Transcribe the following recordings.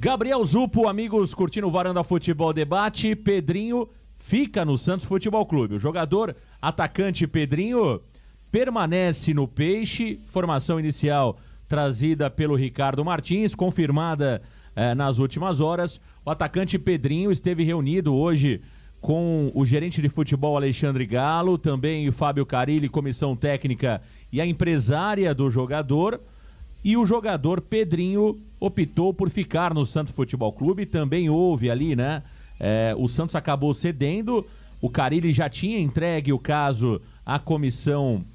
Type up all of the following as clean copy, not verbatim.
Gabriel Zupo, amigos curtindo o Varanda Futebol Debate. Pedrinho fica no Santos Futebol Clube. O jogador atacante Pedrinho permanece no Peixe. Formação inicial trazida pelo Ricardo Martins, confirmada nas últimas horas. O atacante Pedrinho esteve reunido hoje com o gerente de futebol Alexandre Galo, também o Fábio Carilli, comissão técnica e a empresária do jogador. E o jogador Pedrinho optou por ficar no Santos Futebol Clube. Também houve ali, né? O Santos acabou cedendo. O Carilli já tinha entregue o caso à comissão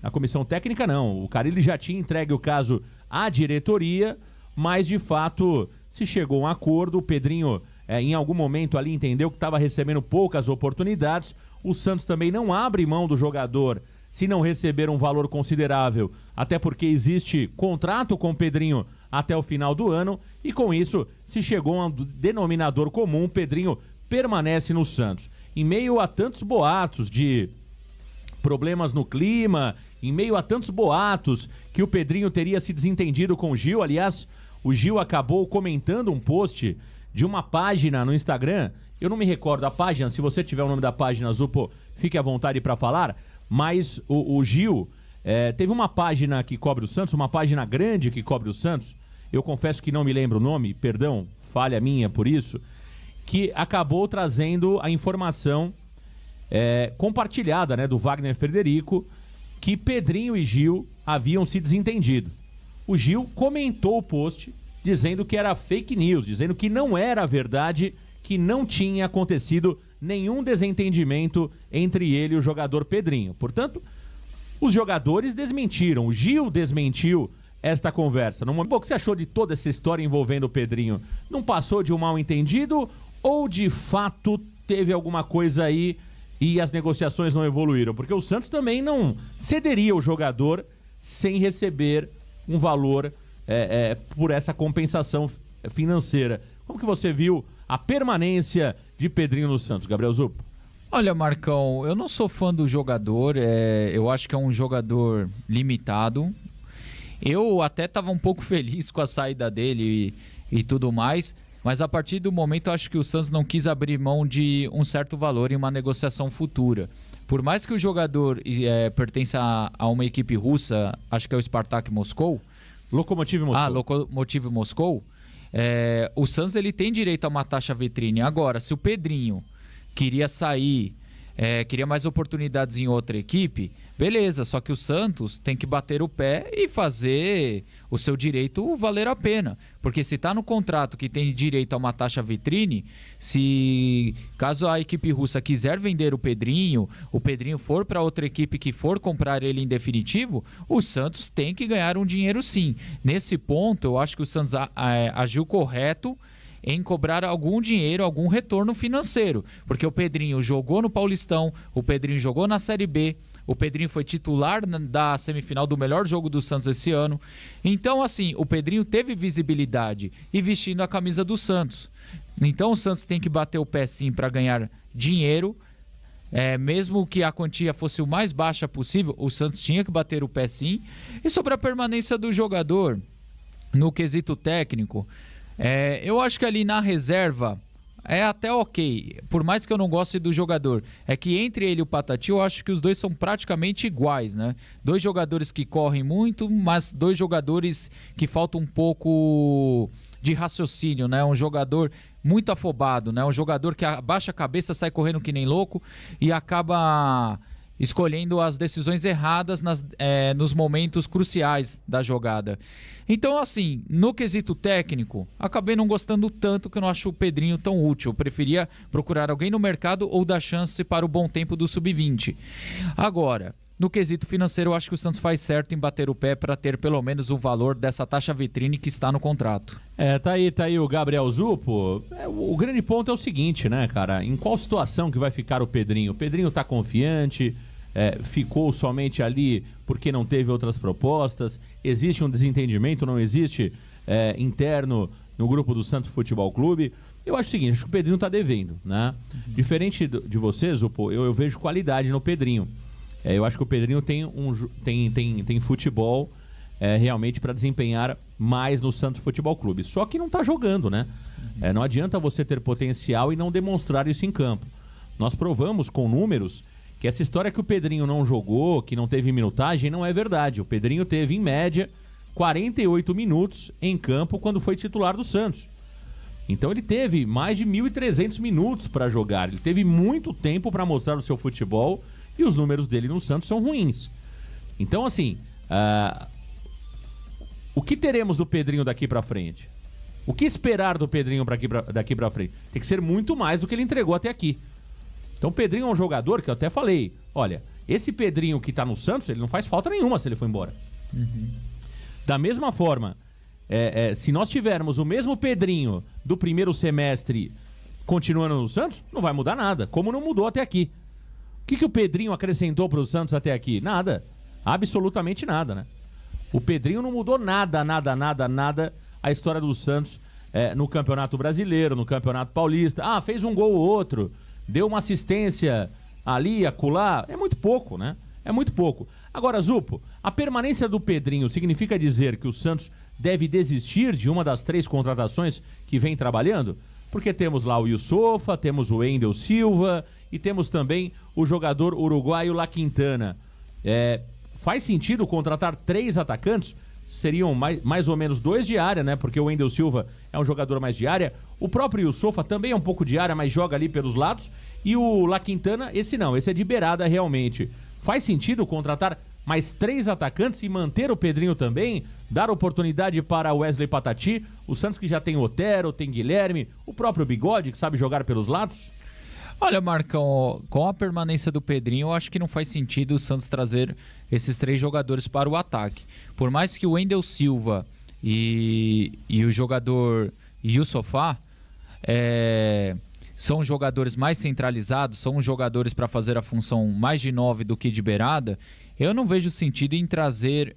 técnica, não. O Carilli já tinha entregue o caso à diretoria, mas de fato se chegou a um acordo. O Pedrinho, em algum momento ali, entendeu que estava recebendo poucas oportunidades. O Santos também não abre mão do jogador se não receber um valor considerável, até porque existe contrato com o Pedrinho até o final do ano, e com isso se chegou a um denominador comum. O Pedrinho permanece no Santos. Em meio a tantos boatos de problemas no clima, em meio a tantos boatos que o Pedrinho teria se desentendido com o Gil. Aliás, o Gil acabou comentando um post de uma página no Instagram, eu não me recordo a página, se você tiver o nome da página, Zupo, fique à vontade para falar, mas o Gil teve uma página que cobre o Santos, uma página grande que cobre o Santos, eu confesso que não me lembro o nome, perdão, falha minha por isso, que acabou trazendo a informação compartilhada, né, do Wagner Frederico, que Pedrinho e Gil haviam se desentendido. O Gil comentou o post dizendo que era fake news, dizendo que não era verdade, que não tinha acontecido nenhum desentendimento entre ele e o jogador Pedrinho. Portanto, os jogadores desmentiram, o Gil desmentiu esta conversa. O que você achou de toda essa história envolvendo o Pedrinho? Não passou de um mal-entendido ou de fato teve alguma coisa aí e as negociações não evoluíram? Porque o Santos também não cederia o jogador sem receber um valor por essa compensação financeira. Como que você viu a permanência de Pedrinho no Santos, Gabriel Zupo? Olha, Marcão, eu não sou fã do jogador, eu acho que é um jogador limitado. Eu até estava um pouco feliz com a saída dele e tudo mais, mas a partir do momento eu acho que o Santos não quis abrir mão de um certo valor em uma negociação futura. Por mais que o jogador pertença a uma equipe russa, acho que é o Spartak Moscou. Lokomotiv Moscou. Lokomotiv Moscou. O Santos ele tem direito a uma taxa vitrine. Agora, se o Pedrinho queria sair, queria mais oportunidades em outra equipe, beleza, só que o Santos tem que bater o pé e fazer o seu direito valer a pena. Porque se está no contrato que tem direito a uma taxa vitrine, se caso a equipe russa quiser vender o Pedrinho for para outra equipe que for comprar ele em definitivo, o Santos tem que ganhar um dinheiro sim. Nesse ponto, eu acho que o Santos agiu correto em cobrar algum dinheiro, algum retorno financeiro. Porque o Pedrinho jogou no Paulistão, o Pedrinho jogou na Série B, o Pedrinho foi titular da semifinal do melhor jogo do Santos esse ano. Então, assim, o Pedrinho teve visibilidade e vestindo a camisa do Santos. Então, o Santos tem que bater o pé sim para ganhar dinheiro. Mesmo que a quantia fosse o mais baixa possível, o Santos tinha que bater o pé sim. E sobre a permanência do jogador, no quesito técnico, eu acho que ali na reserva é até ok, por mais que eu não goste do jogador. É que entre ele e o Patati, eu acho que os dois são praticamente iguais, né? Dois jogadores que correm muito, mas dois jogadores que faltam um pouco de raciocínio, né? Um jogador muito afobado, né? Um jogador que abaixa a cabeça, sai correndo que nem louco e acaba escolhendo as decisões erradas nos momentos cruciais da jogada. Então, assim, no quesito técnico, acabei não gostando tanto, que eu não acho o Pedrinho tão útil. Eu preferia procurar alguém no mercado ou dar chance para o bom tempo do Sub-20. Agora, no quesito financeiro, eu acho que o Santos faz certo em bater o pé para ter pelo menos o valor dessa taxa vitrine que está no contrato. Tá aí o Gabriel Zupo. O grande ponto é o seguinte, né, cara? Em qual situação que vai ficar o Pedrinho? O Pedrinho tá confiante, ficou somente ali porque não teve outras propostas? Existe um desentendimento, não existe, interno no grupo do Santos Futebol Clube? Eu acho o seguinte, acho que o Pedrinho tá devendo, né? Diferente de vocês, Zupo, eu vejo qualidade no Pedrinho. Eu acho que o Pedrinho tem futebol realmente para desempenhar mais no Santos Futebol Clube. Só que não tá jogando, né? Não adianta você ter potencial e não demonstrar isso em campo. Nós provamos com números que essa história que o Pedrinho não jogou, que não teve minutagem, não é verdade. O Pedrinho teve, em média, 48 minutos em campo quando foi titular do Santos. Então ele teve mais de 1.300 minutos para jogar. Ele teve muito tempo para mostrar o seu futebol e os números dele no Santos são ruins. Então, assim, o que teremos do Pedrinho daqui para frente? O que esperar do Pedrinho daqui para frente? Tem que ser muito mais do que ele entregou até aqui. Então o Pedrinho é um jogador que eu até falei, olha, esse Pedrinho que tá no Santos, ele não faz falta nenhuma se ele for embora. Da mesma forma, se nós tivermos o mesmo Pedrinho do primeiro semestre continuando no Santos, não vai mudar nada, como não mudou até aqui. O que o Pedrinho acrescentou pro Santos até aqui? Nada. Absolutamente nada, né? O Pedrinho não mudou nada a história do Santos no Campeonato Brasileiro, no Campeonato Paulista. Fez um gol ou outro, deu uma assistência ali, acolá. É muito pouco, né? É muito pouco. Agora, Zupo, a permanência do Pedrinho significa dizer que o Santos deve desistir de uma das 3 contratações que vem trabalhando? Porque temos lá o Yusofa, temos o Wendel Silva e temos também o jogador uruguaio La Quintana. Faz sentido contratar 3 atacantes? Seriam mais ou menos 2 de área, né? Porque o Wendel Silva é um jogador mais de área. O próprio Yusofa também é um pouco de área, mas joga ali pelos lados. E o La Quintana, esse não, esse é de beirada realmente. Faz sentido contratar mais 3 atacantes e manter o Pedrinho também? Dar oportunidade para o Wesley Patati? O Santos que já tem Otero, tem Guilherme, o próprio Bigode que sabe jogar pelos lados? Olha, Marcão, com a permanência do Pedrinho, eu acho que não faz sentido o Santos trazer esses 3 jogadores para o ataque. Por mais que o Wendel Silva e o jogador Yusofa são jogadores mais centralizados, são jogadores para fazer a função mais de 9 do que de beirada, eu não vejo sentido em trazer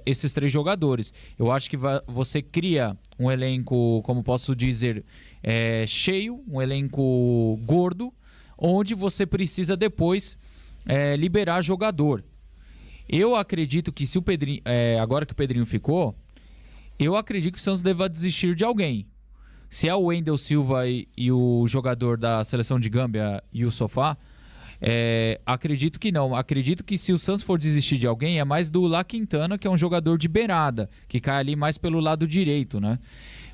esses 3 jogadores. Eu acho que você cria um elenco, como posso dizer, cheio, um elenco gordo, onde você precisa depois liberar jogador. Eu acredito que se o Pedrinho, agora que o Pedrinho ficou, eu acredito que o Santos deva desistir de alguém. Se é o Wendel Silva e o jogador da seleção de Gâmbia e o Sofá, acredito que não. Acredito que se o Santos for desistir de alguém, é mais do La Quintana, que é um jogador de beirada, que cai ali mais pelo lado direito, né?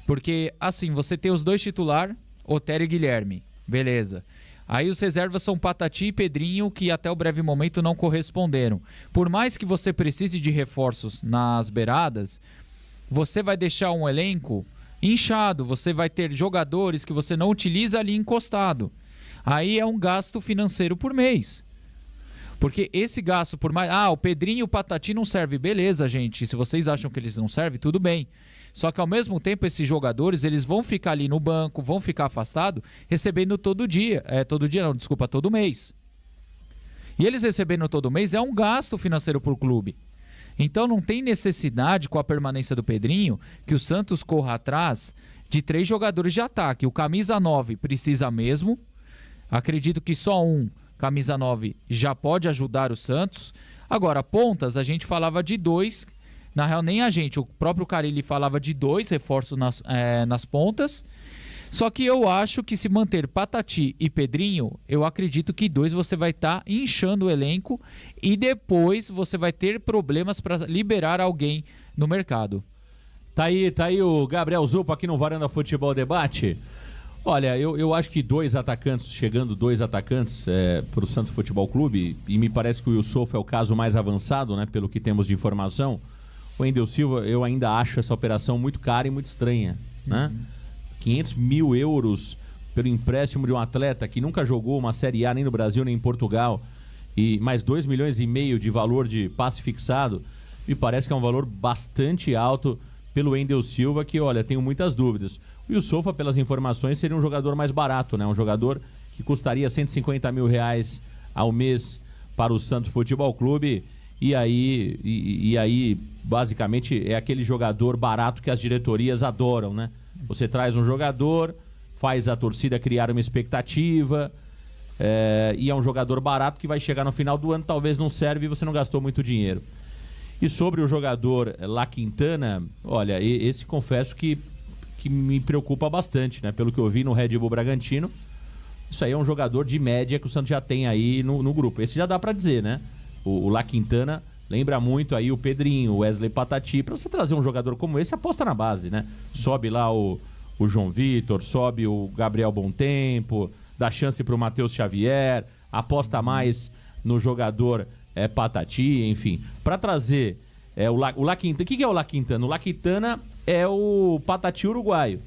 Porque, assim, você tem os 2 titulares, Otero e Guilherme, beleza. Aí os reservas são Patati e Pedrinho, que até o breve momento não corresponderam. Por mais que você precise de reforços nas beiradas, você vai deixar um elenco inchado, você vai ter jogadores que você não utiliza ali encostado. Aí é um gasto financeiro por mês. Porque esse gasto por mais... o Pedrinho e o Patati não servem. Beleza, gente. Se vocês acham que eles não servem, tudo bem. Só que ao mesmo tempo, esses jogadores, eles vão ficar ali no banco, vão ficar afastados, recebendo todo dia. Todo mês. E eles recebendo todo mês é um gasto financeiro para o clube. Então não tem necessidade, com a permanência do Pedrinho, que o Santos corra atrás de 3 jogadores de ataque. O camisa 9 precisa mesmo. Acredito que só um camisa 9 já pode ajudar o Santos. Agora, pontas, a gente falava de 2. Na real, nem a gente. O próprio Carille falava de 2 reforços nas pontas. Só que eu acho que se manter Patati e Pedrinho, eu acredito que 2 você vai estar inchando o elenco e depois você vai ter problemas para liberar alguém no mercado. Tá aí o Gabriel Zupo aqui no Varanda Futebol Debate. Olha, eu acho que 2 atacantes, chegando 2 atacantes para o Santos Futebol Clube, e me parece que o Yusofa é o caso mais avançado, né, pelo que temos de informação. O Wendel Silva, eu ainda acho essa operação muito cara e muito estranha, né? 500 mil euros pelo empréstimo de um atleta que nunca jogou uma Série A nem no Brasil nem em Portugal, e mais 2,5 milhões de valor de passe fixado, me parece que é um valor bastante alto pelo Wendel Silva, que, olha, tenho muitas dúvidas. O Yusofa, pelas informações, seria um jogador mais barato, né? Um jogador que custaria 150 mil reais ao mês para o Santos Futebol Clube, e aí basicamente é aquele jogador barato que as diretorias adoram, né? Você traz um jogador, faz a torcida criar uma expectativa, e é um jogador barato que vai chegar no final do ano, talvez não serve e você não gastou muito dinheiro. E sobre o jogador La Quintana, olha, esse confesso que me preocupa bastante, né? Pelo que eu vi no Red Bull Bragantino, isso aí é um jogador de média que o Santos já tem aí no grupo. Esse já dá pra dizer, né? O La Quintana lembra muito aí o Pedrinho, o Wesley Patati. Pra você trazer um jogador como esse, aposta na base, né? Sobe lá o João Vitor, sobe o Gabriel Bontempo, dá chance pro Matheus Xavier, aposta mais no jogador Patati, enfim. Pra trazer o La Quintana. O que é o La Quintana? O La Quintana é o Patati uruguaio.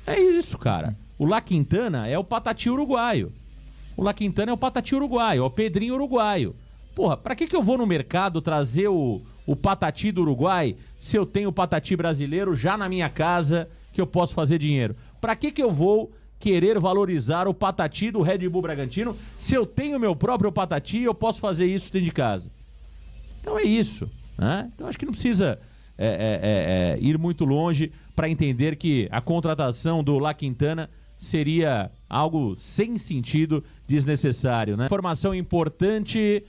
É isso, cara. O La Quintana é o Patati uruguaio. O La Quintana é o Patati uruguaio, é o Pedrinho uruguaio. Porra, pra que eu vou no mercado trazer o Patati do Uruguai se eu tenho o Patati brasileiro já na minha casa que eu posso fazer dinheiro? Pra que eu vou querer valorizar o Patati do Red Bull Bragantino se eu tenho meu próprio Patati e eu posso fazer isso dentro de casa? Então é isso, né? Então acho que não precisa ir muito longe para entender que a contratação do La Quintana seria algo sem sentido, desnecessário, né? Informação importante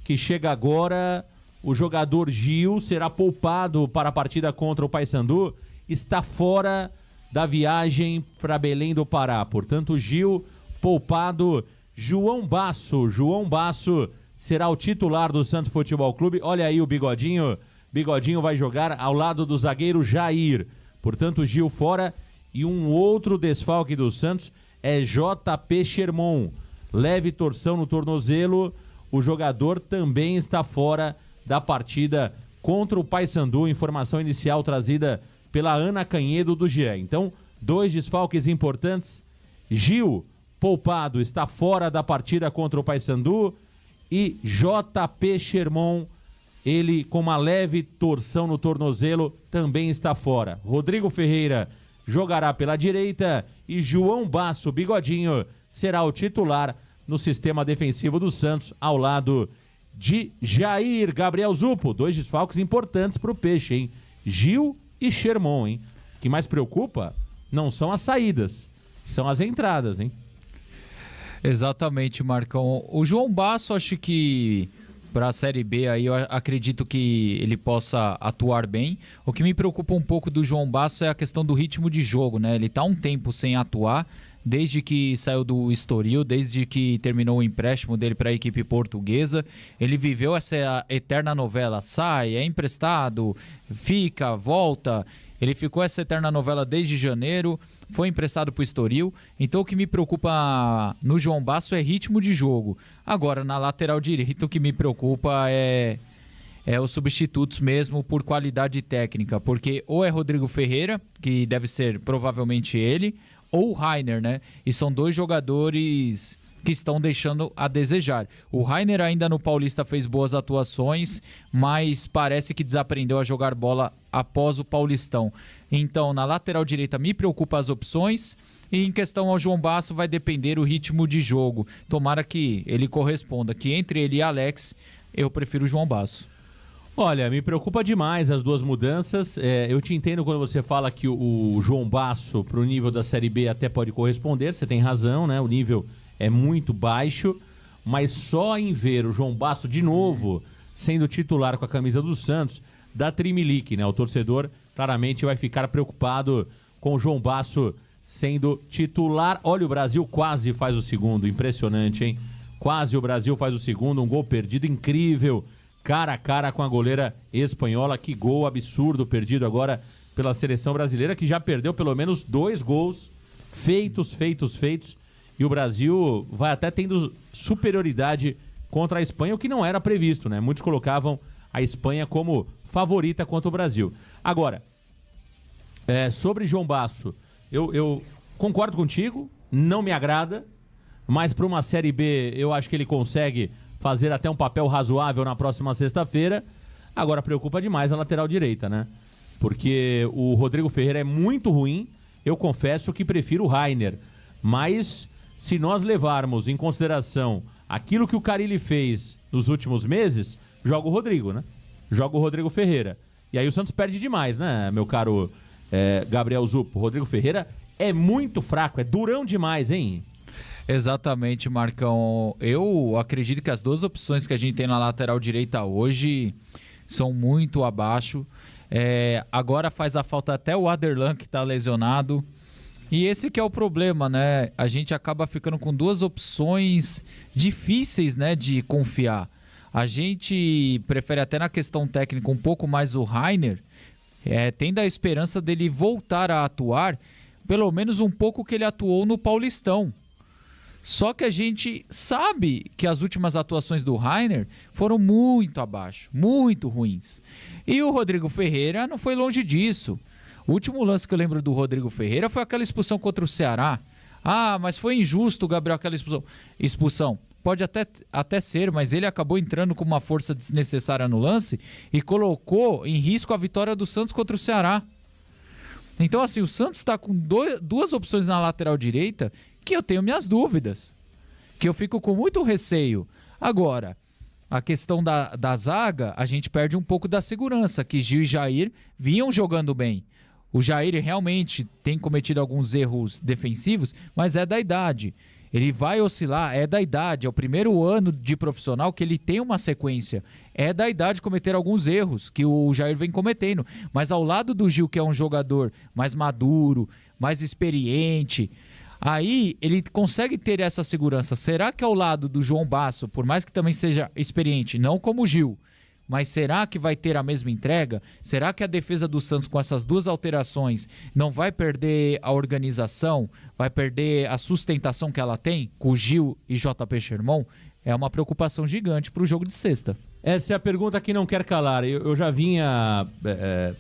que chega agora: o jogador Gil será poupado para a partida contra o Paysandu, está fora da viagem para Belém do Pará. Portanto, Gil poupado. João Basso será o titular do Santos Futebol Clube. Olha aí o Bigodinho. Bigodinho vai jogar ao lado do zagueiro Jair. Portanto, Gil fora. E um outro desfalque do Santos é JP Sherman. Leve torção no tornozelo. O jogador também está fora da partida contra o Paysandu. Informação inicial trazida pela Ana Canhedo do GE. Então, 2 desfalques importantes. Gil, poupado, está fora da partida contra o Paysandu. E JP Sherman, ele com uma leve torção no tornozelo, também está fora. Rodrigo Ferreira jogará pela direita e João Basso, Bigodinho, será o titular no sistema defensivo do Santos, ao lado de Jair. Gabriel Zupo, 2 desfalques importantes para o Peixe, hein? Gil e Sherman, hein? O que mais preocupa não são as saídas, são as entradas, hein? Exatamente, Marcão. O João Basso, acho que para a Série B aí eu acredito que ele possa atuar bem. O que me preocupa um pouco do João Basso é a questão do ritmo de jogo, né? Ele tá um tempo sem atuar, desde que saiu do Estoril, desde que terminou o empréstimo dele para a equipe portuguesa. Ele viveu essa eterna novela: sai, é emprestado, fica, volta. Ele ficou essa eterna novela desde janeiro, foi emprestado para o Estoril. Então o que me preocupa no João Basso é ritmo de jogo. Agora, na lateral direita, o que me preocupa é os substitutos mesmo por qualidade técnica. Porque ou é Rodrigo Ferreira, que deve ser provavelmente ele, ou o Rainer, né? E são 2 jogadores que estão deixando a desejar. O Rainer ainda no Paulista fez boas atuações, mas parece que desaprendeu a jogar bola após o Paulistão. Então, na lateral direita me preocupa as opções, e em questão ao João Basso vai depender o ritmo de jogo. Tomara que ele corresponda, que entre ele e Alex, eu prefiro o João Basso. Olha, me preocupa demais as 2 mudanças. Eu te entendo quando você fala que o João Basso, para o nível da Série B, até pode corresponder. Você tem razão, né? O nível é muito baixo, mas só em ver o João Basso de novo sendo titular com a camisa do Santos, dá trimelique, né? O torcedor claramente vai ficar preocupado com o João Basso sendo titular. Olha, o Brasil quase faz o segundo, impressionante, hein? Quase o Brasil faz o segundo, um gol perdido incrível, cara a cara com a goleira espanhola. Que gol absurdo perdido agora pela seleção brasileira, que já perdeu pelo menos 2 gols feitos. E o Brasil vai até tendo superioridade contra a Espanha, o que não era previsto, né? Muitos colocavam a Espanha como favorita contra o Brasil. Agora, sobre João Basso, eu concordo contigo, não me agrada, mas para uma Série B eu acho que ele consegue fazer até um papel razoável na próxima sexta-feira. Agora preocupa demais a lateral direita, né? Porque o Rodrigo Ferreira é muito ruim, eu confesso que prefiro o Rainer, mas se nós levarmos em consideração aquilo que o Carille fez nos últimos meses, joga o Rodrigo, né? Joga o Rodrigo Ferreira. E aí o Santos perde demais, né, meu caro Gabriel Zupo? O Rodrigo Ferreira é muito fraco, é durão demais, hein? Exatamente, Marcão. Eu acredito que as 2 opções que a gente tem na lateral direita hoje são muito abaixo. Agora faz a falta até o Aderlan, que está lesionado. E esse que é o problema, né? A gente acaba ficando com duas opções difíceis, né, de confiar. A gente prefere até na questão técnica um pouco mais o Rainer, tendo a esperança dele voltar a atuar, pelo menos um pouco que ele atuou no Paulistão. Só que a gente sabe que as últimas atuações do Rainer foram muito abaixo, muito ruins. E o Rodrigo Ferreira não foi longe disso. O último lance que eu lembro do Rodrigo Ferreira foi aquela expulsão contra o Ceará. Ah, mas foi injusto, Gabriel, aquela expulsão. Pode até ser, mas ele acabou entrando com uma força desnecessária no lance e colocou em risco a vitória do Santos contra o Ceará. Então, assim, o Santos está com duas opções na lateral direita que eu tenho minhas dúvidas, que eu fico com muito receio. Agora, a questão da zaga, a gente perde um pouco da segurança, que Gil e Jair vinham jogando bem. O Jair realmente tem cometido alguns erros defensivos, mas é da idade. Ele vai oscilar, é da idade. É o primeiro ano de profissional que ele tem uma sequência. É da idade cometer alguns erros que o Jair vem cometendo. Mas ao lado do Gil, que é um jogador mais maduro, mais experiente, aí ele consegue ter essa segurança. Será que ao lado do João Basso, por mais que também seja experiente, não como o Gil, mas será que vai ter a mesma entrega? Será que a defesa do Santos, com essas duas alterações, não vai perder a organização? Vai perder a sustentação que ela tem com o Gil e JP Sherman? É uma preocupação gigante para o jogo de sexta. Essa é a pergunta que não quer calar. Eu já vinha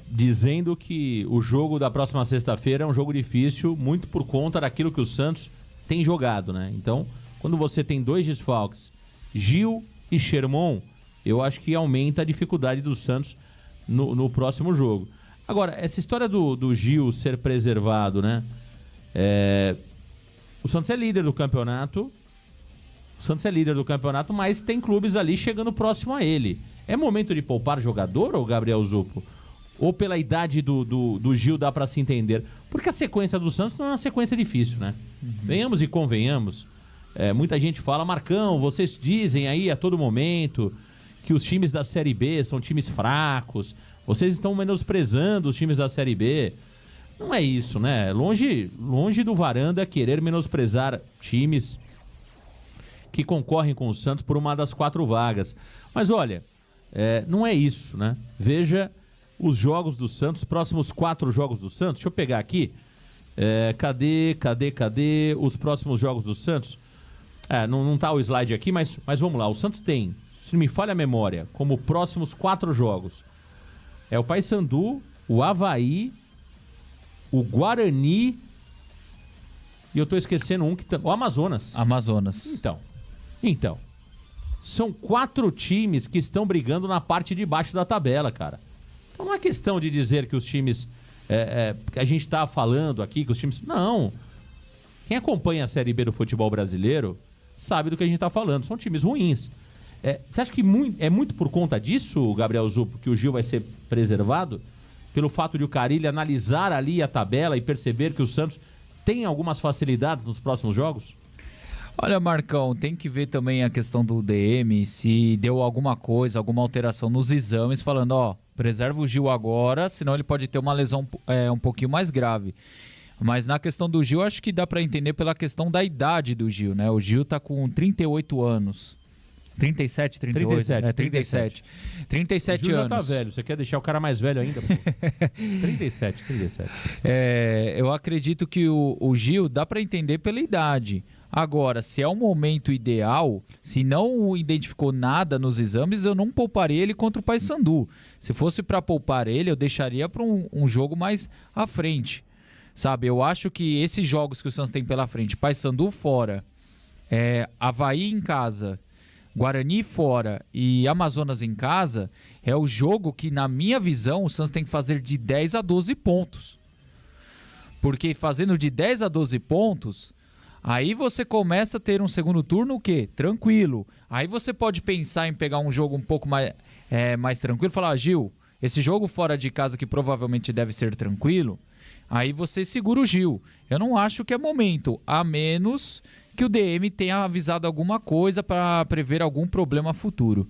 dizendo que o jogo da próxima sexta-feira é um jogo difícil, muito por conta daquilo que o Santos tem jogado, né? Então, quando você tem dois desfalques, Gil e Sherman, eu acho que aumenta a dificuldade do Santos no próximo jogo. Agora, essa história do Gil ser preservado, né? O Santos é líder do campeonato. Mas tem clubes ali chegando próximo a ele. É momento de poupar jogador, ou Gabriel Zupo? Ou pela idade do Gil dá pra se entender? Porque a sequência do Santos não é uma sequência difícil, né? Venhamos e convenhamos. Muita gente fala, Marcão, vocês dizem aí a todo momento que os times da Série B são times fracos, vocês estão menosprezando os times da Série B. Não é isso, né? Longe do Varanda querer menosprezar times que concorrem com o Santos por uma das 4 vagas. Mas olha, não é isso, né? Veja os jogos do Santos, próximos 4 jogos do Santos. Deixa eu pegar aqui. Cadê os próximos jogos do Santos? Não tá o slide aqui, mas vamos lá. O Santos tem, se não me falha a memória, como próximos 4 jogos, o Paysandu, o Avaí, o Guarani e eu tô esquecendo o Amazonas. Então, são 4 times que estão brigando na parte de baixo da tabela, cara. Então não é questão de dizer que os times que a gente tá falando aqui, que os times... Não. Quem acompanha a Série B do futebol brasileiro sabe do que a gente tá falando. São times ruins. Você acha que é muito por conta disso, Gabriel Zupo, que o Gil vai ser preservado? Pelo fato de o Carille analisar ali a tabela e perceber que o Santos tem algumas facilidades nos próximos jogos? Olha, Marcão, tem que ver também a questão do DM, se deu alguma coisa, alguma alteração nos exames, falando, preserva o Gil agora, senão ele pode ter uma lesão um pouquinho mais grave. Mas na questão do Gil, acho que dá pra entender pela questão da idade do Gil, né? O Gil tá com 38 anos. 37, 38? 37. 37 o Gil anos. Já tá velho, você quer deixar o cara mais velho ainda? 37. Eu acredito que o Gil dá pra entender pela idade. Agora, se é um momento ideal, se não identificou nada nos exames, eu não pouparia ele contra o Paysandu. Se fosse para poupar ele, eu deixaria para um jogo mais à frente. Sabe, eu acho que esses jogos que o Santos tem pela frente, Paysandu fora, Avaí em casa, Guarani fora e Amazonas em casa, é o jogo que, na minha visão, o Santos tem que fazer de 10 a 12 pontos. Porque fazendo de 10 a 12 pontos... Aí você começa a ter um segundo turno o quê? Tranquilo. Aí você pode pensar em pegar um jogo um pouco mais tranquilo e falar, Gil, esse jogo fora de casa que provavelmente deve ser tranquilo, aí você segura o Gil. Eu não acho que é momento, a menos que o DM tenha avisado alguma coisa para prever algum problema futuro.